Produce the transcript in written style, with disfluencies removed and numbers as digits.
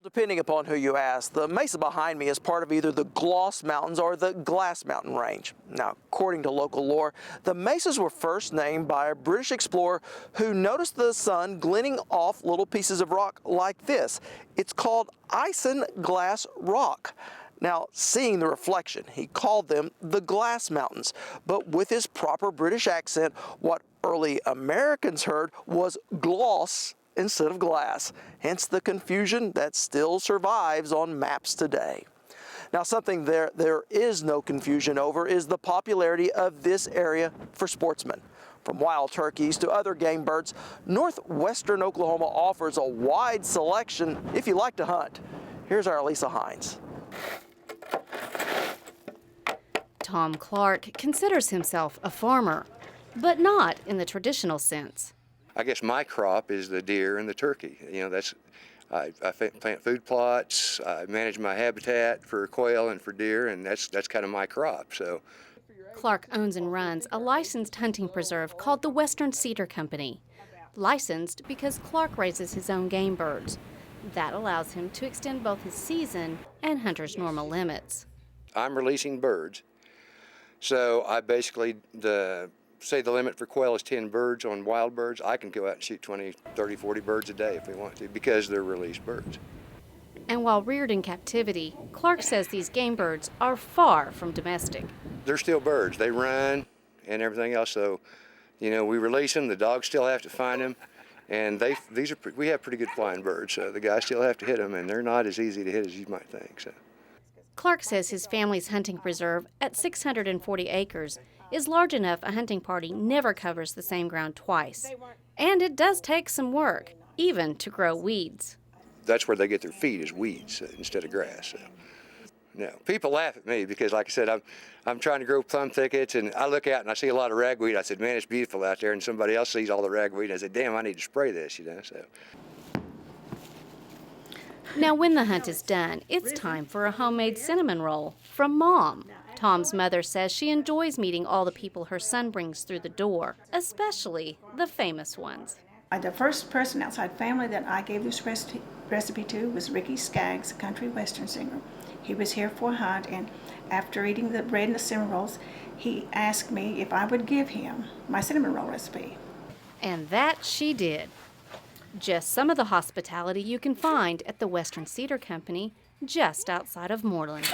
Depending upon who you ask, the mesa behind me is part of either the Gloss Mountains or the Glass Mountain Range. Now, according to local lore, the mesas were first named by a British explorer who noticed the sun glinting off little pieces of rock like this. It's called isinglass rock. Now, seeing the reflection, he called them the Glass Mountains, but with his proper British accent, what early Americans heard was gloss instead of glass, hence the confusion that still survives on maps today. Now, something there is no confusion over is the popularity of this area for sportsmen. From wild turkeys to other game birds, northwestern Oklahoma offers a wide selection if you like to hunt. Here's our Lisa Hines. Tom Clark considers himself a farmer, but not in the traditional sense. I guess my crop is the deer and the turkey. You know, I plant food plots, I manage my habitat for quail and for deer, and that's kind of my crop. So, Clark owns and runs a licensed hunting preserve called the Western Cedar Company. Licensed because Clark raises his own game birds. That allows him to extend both his season and hunters' normal limits. I'm releasing birds. So I basically, say the limit for quail is 10 birds on wild birds. I can go out and shoot 20, 30, 40 birds a day if we want to because they're released birds. And while reared in captivity, Clark says these game birds are far from domestic. They're still birds. They run and everything else. So, you know, we release them. The dogs still have to find them. And we have pretty good flying birds. So the guys still have to hit them, and they're not as easy to hit as you might think. So. Clark says his family's hunting preserve at 640 acres is large enough a hunting party never covers the same ground twice. And it does take some work, even to grow weeds. That's where they get their feed is weeds instead of grass. So. No, people laugh at me because, like I said, I'm trying to grow plum thickets, and I look out and I see a lot of ragweed. I said, man, it's beautiful out there, and somebody else sees all the ragweed, and I said, damn, I need to spray this, you know. So. Now, when the hunt is done, it's time for a homemade cinnamon roll from Mom. Tom's mother says she enjoys meeting all the people her son brings through the door, especially the famous ones. The first person outside family that I gave this recipe to was Ricky Skaggs, a country western singer. He was here for a hunt, and after eating the bread and the cinnamon rolls, he asked me if I would give him my cinnamon roll recipe. And that she did. Just some of the hospitality you can find at the Western Cedar Company just outside of Moreland.